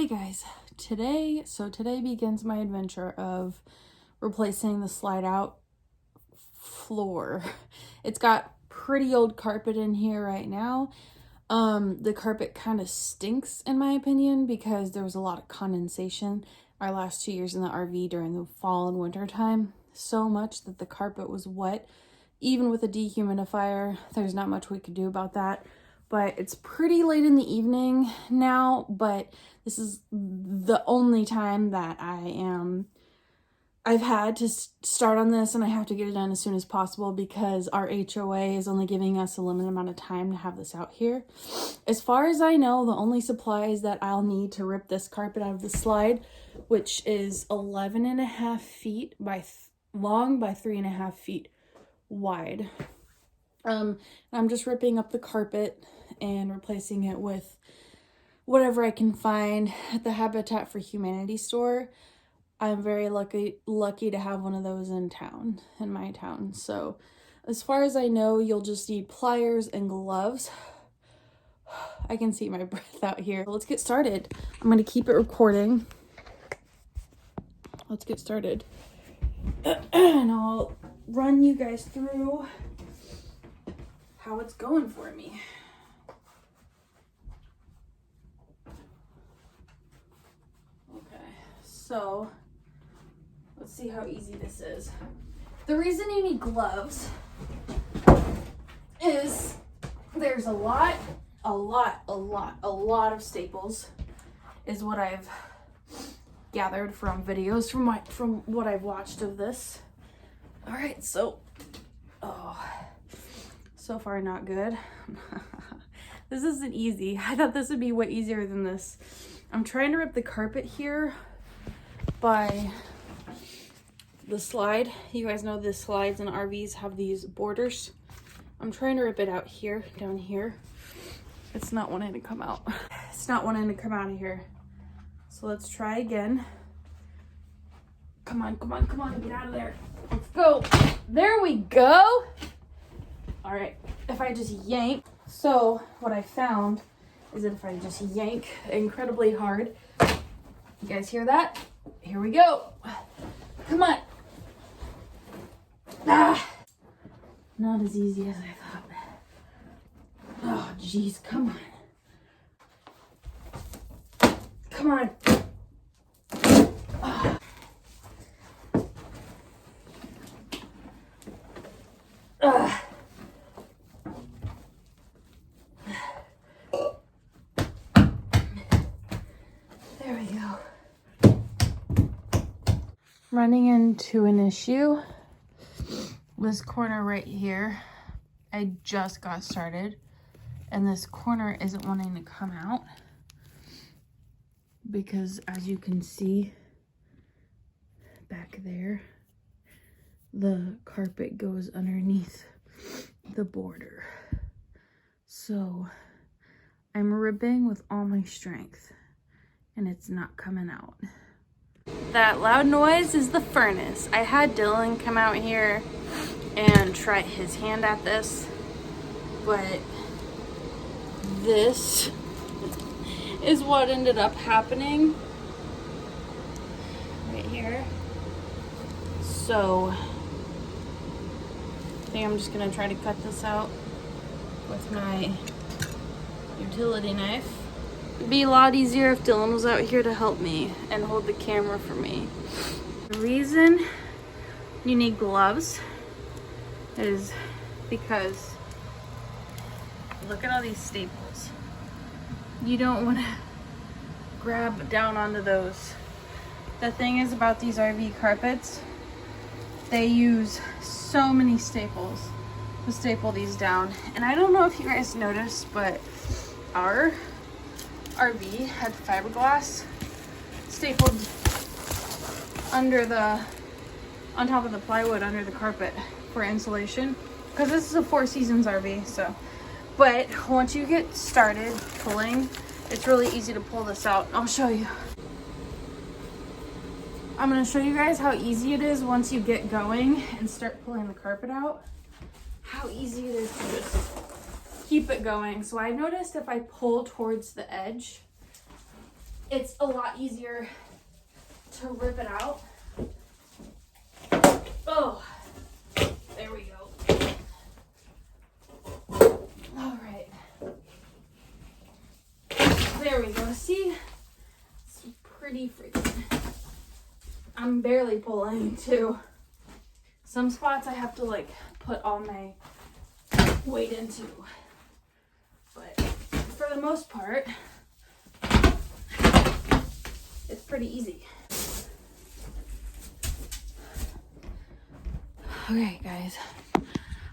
Hi guys, today begins my adventure of replacing the slide out floor. It's got pretty old carpet in here right now. The carpet kind of stinks in my opinion because there was a lot of condensation our last 2 years in the RV during the fall and winter time. So much that the carpet was wet. Even with a dehumidifier, there's not much we could do about that. But it's pretty late in the evening now, but this is the only time that I've had to start on this, and I have to get it done as soon as possible because our HOA is only giving us a limited amount of time to have this out here. As far as I know, the only supplies that I'll need to rip this carpet out of the slide, which is 11.5 feet long by 3.5 feet wide. I'm just ripping up the carpet and replacing it with whatever I can find at the Habitat for Humanity store. I'm very lucky to have one of those in my town. So as far as I know, you'll just need pliers and gloves. I can see my breath out here. Let's get started. I'm going to keep it recording. Let's get started. And I'll run you guys through how it's going for me. Okay, so let's see how easy this is. The reason you need gloves is there's a lot of staples is what I've gathered from videos from what I've watched of this. All right, so so far not good. This isn't easy. I thought this would be way easier than this. I'm trying to rip the carpet here by the slide. You guys know the slides in RVs have these borders. I'm trying to rip it out here, down here. It's not wanting to come out. It's not wanting to come out of here. So let's try again. Come on, get out of there. Let's go. There we go. All right, if I just yank. So what I found is that if I just yank incredibly hard, you guys hear that? Here we go. Come on. Not as easy as I thought. Oh, geez, come on. Come on. There we go. Running into an issue. This corner right here, I just got started, and this corner isn't wanting to come out because, as you can see back there, the carpet goes underneath the border. So I'm ripping with all my strength and it's not coming out. That loud noise is the furnace. I had Dylan come out here and try his hand at this, but this is what ended up happening right here. So I think I'm just gonna try to cut this out with my utility knife. It'd be a lot easier if Dylan was out here to help me and hold the camera for me. The reason you need gloves is because look at all these staples. You don't want to grab down onto those. The thing is about these RV carpets, they use so many staples to staple these down. And I don't know if you guys noticed, but our RV had fiberglass stapled on top of the plywood under the carpet for insulation, because this is a 4 Seasons RV. So, but once you get started pulling, it's really easy to pull this out. I'll show you. I'm going to show you guys how easy it is once you get going and start pulling the carpet out. How easy it is to just keep it going. So I noticed if I pull towards the edge, it's a lot easier to rip it out. Oh, there we go. All right. There we go. See? It's pretty freaking. I'm barely pulling too. Some spots I have to like put all my weight into. But for the most part, it's pretty easy. Okay, guys.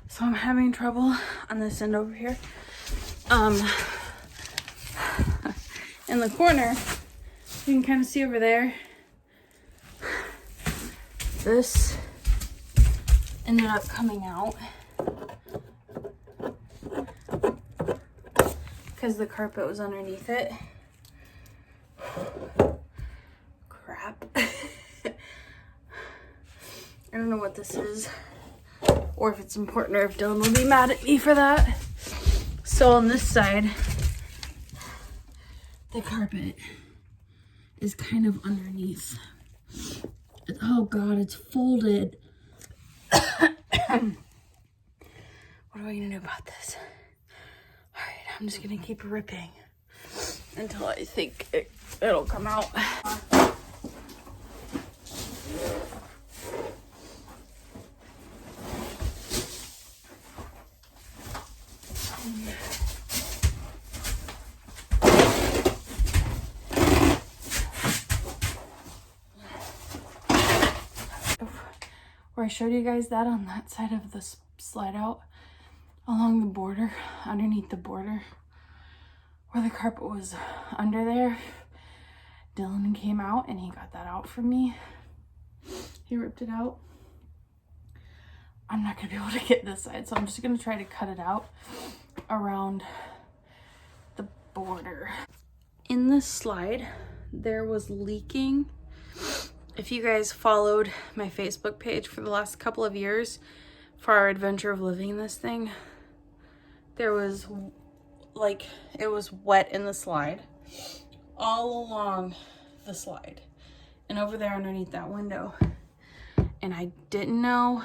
So I'm having trouble on this end over here. In the corner, you can kind of see over there. This ended up coming out because the carpet was underneath it. Crap. I don't know what this is, or if it's important, or if Dylan will be mad at me for that. So on this side, the carpet is kind of underneath. Oh God, it's folded. What am I gonna do about this? All right, I'm just gonna keep ripping until I think it'll come out. Where I showed you guys that on that side of the slide out along the border, underneath the border, where the carpet was under there, Dylan came out and he got that out for me. He ripped it out. I'm not gonna be able to get this side, so I'm just gonna try to cut it out around the border. In this slide, there was leaking. If you guys followed my Facebook page for the last couple of years for our adventure of living this thing, there was like, it was wet in the slide all along the slide and over there underneath that window. And I didn't know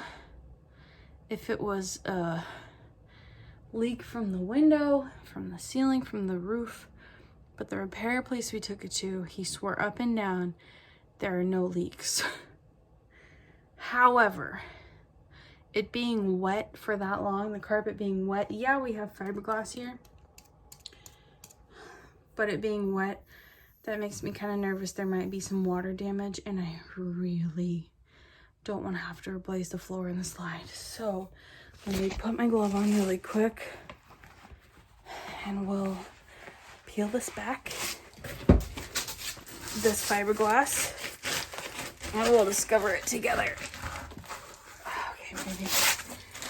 if it was a leak from the window, from the ceiling, from the roof, but the repair place we took it to, he swore up and down there are no leaks. However, it being wet for that long, the carpet being wet, yeah, we have fiberglass here, but it being wet, that makes me kind of nervous there might be some water damage, and I really don't want to have to replace the floor in the slide. So let me put my glove on really quick and we'll peel this back, this fiberglass, and we'll discover it together. Okay,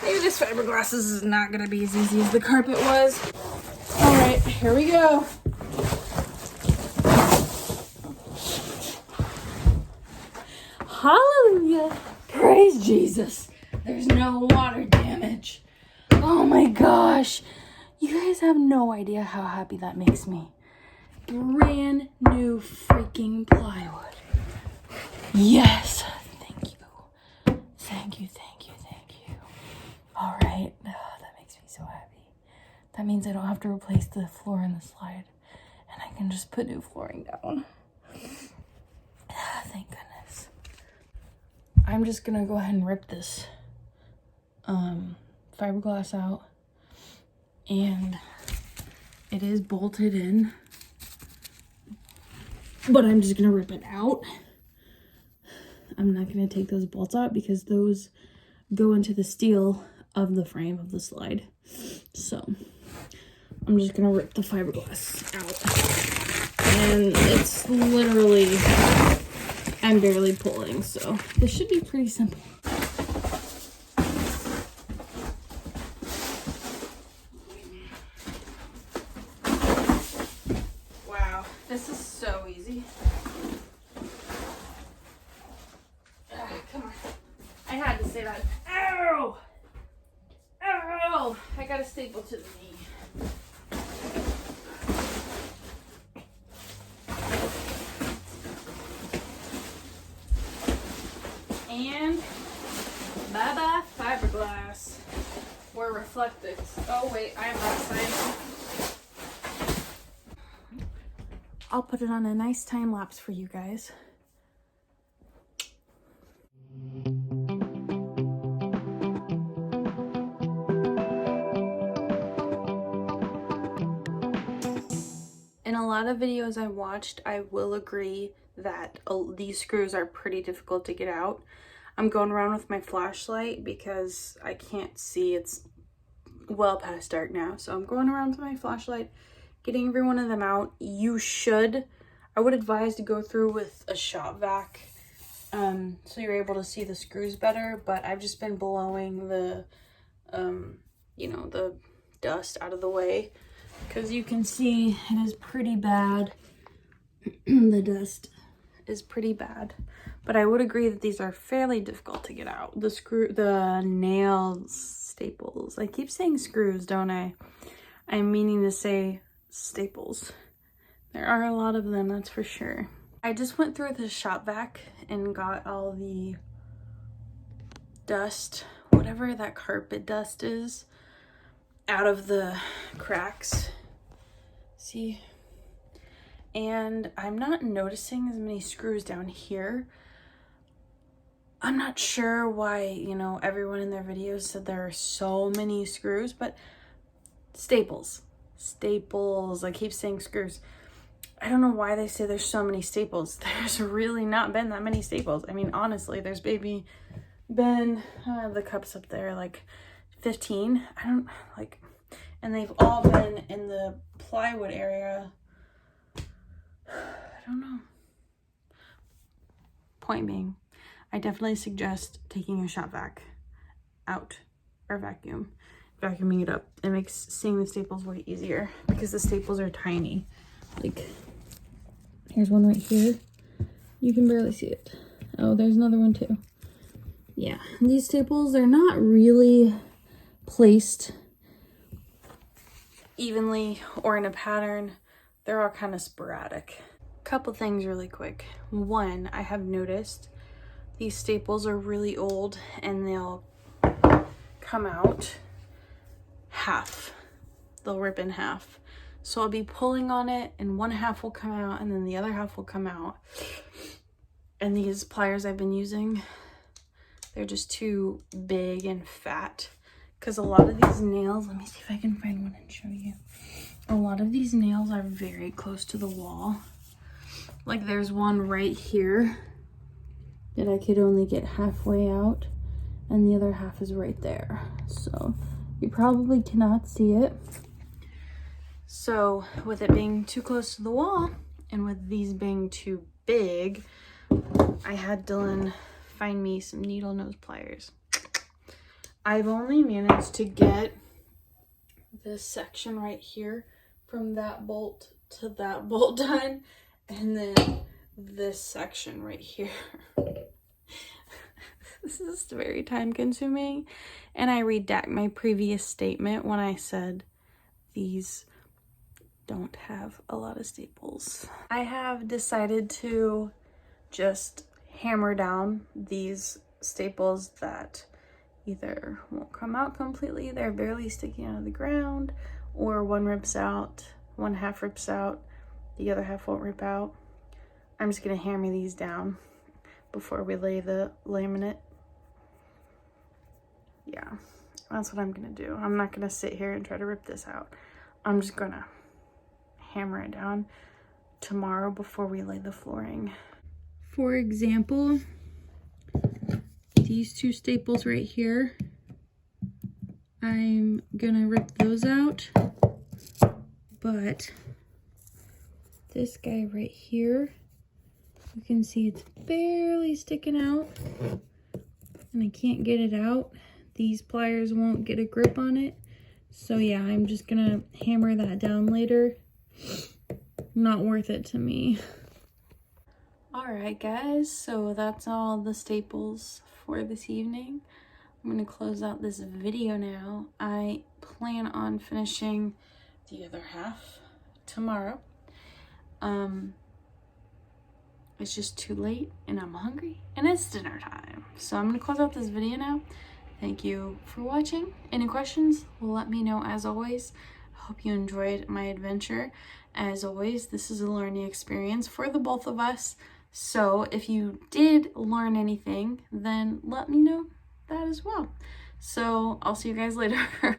maybe this fiberglass is not gonna be as easy as the carpet was. All right, here we go. Hallelujah, praise Jesus. There's no water damage. Oh my gosh, you guys have no idea how happy that makes me. Brand new freaking plywood. Yes, thank you. Thank you, thank you, thank you. All right, that makes me so happy. That means I don't have to replace the floor in the slide and I can just put new flooring down. Thank goodness. I'm just gonna go ahead and rip this fiberglass out, and it is bolted in, but I'm just gonna rip it out. I'm not gonna take those bolts out because those go into the steel of the frame of the slide. So I'm just gonna rip the fiberglass out, and it's literally, I'm barely pulling, so this should be pretty simple. Wow, this is so easy. Come on. I had to say that. Ow! Ow! I got a staple to the knee. reflected. Oh wait, I'm outside. I'll put it on a nice time lapse for you guys. In a lot of videos I watched, I will agree that these screws are pretty difficult to get out. I'm going around with my flashlight because I can't see. It's well past dark now. So I'm going around with my flashlight, getting every one of them out. I would advise to go through with a shop vac so you're able to see the screws better. But I've just been blowing the, the dust out of the way. Because you can see it is pretty bad. The dust is pretty bad. But I would agree that these are fairly difficult to get out. The nails, staples. I keep saying screws, don't I? I'm meaning to say staples. There are a lot of them, that's for sure. I just went through the shop vac and got all the dust, whatever that carpet dust is, out of the cracks. See? And I'm not noticing as many screws down here. I'm not sure why, everyone in their videos said there are so many screws, but staples. I keep saying screws. I don't know why they say there's so many staples. There's really not been that many staples. I mean, honestly, there's maybe been, the cups up there, like 15. And they've all been in the plywood area. I don't know. Point being, I definitely suggest taking a shop vac out or vacuuming it up. It makes seeing the staples way easier because the staples are tiny. Like, here's one right here. You can barely see it. Oh, there's another one too. Yeah, these staples, they're not really placed evenly or in a pattern. They're all kind of sporadic. Couple things really quick. One, I have noticed these staples are really old and they'll come out half. They'll rip in half. So I'll be pulling on it and one half will come out and then the other half will come out. And these pliers I've been using, they're just too big and fat. Because a lot of these nails, let me see if I can find one and show you. A lot of these nails are very close to the wall. Like there's one right here that I could only get halfway out and the other half is right there. So you probably cannot see it. So with it being too close to the wall and with these being too big, I had Dylan find me some needle nose pliers. I've only managed to get this section right here from that bolt to that bolt done, and then this section right here. This is very time consuming, and I redact my previous statement when I said these don't have a lot of staples. I have decided to just hammer down these staples that either won't come out completely, they're barely sticking out of the ground, or one rips out, one half rips out, the other half won't rip out. I'm just gonna hammer these down before we lay the laminate. Yeah, that's what I'm gonna do. I'm not gonna sit here and try to rip this out. I'm just gonna hammer it down tomorrow before we lay the flooring. For example, these two staples right here, I'm gonna rip those out, but this guy right here, you can see it's barely sticking out and I can't get it out. These pliers won't get a grip on it. So yeah, I'm just gonna hammer that down later. Not worth it to me. Alright guys, so that's all the staples for this evening. I'm going to close out this video now. I plan on finishing the other half tomorrow. It's just too late and I'm hungry and it's dinner time. So I'm going to close out this video now. Thank you for watching. Any questions? Let me know as always. I hope you enjoyed my adventure. As always, this is a learning experience for the both of us. So if you did learn anything, then let me know that as well. So I'll see you guys later.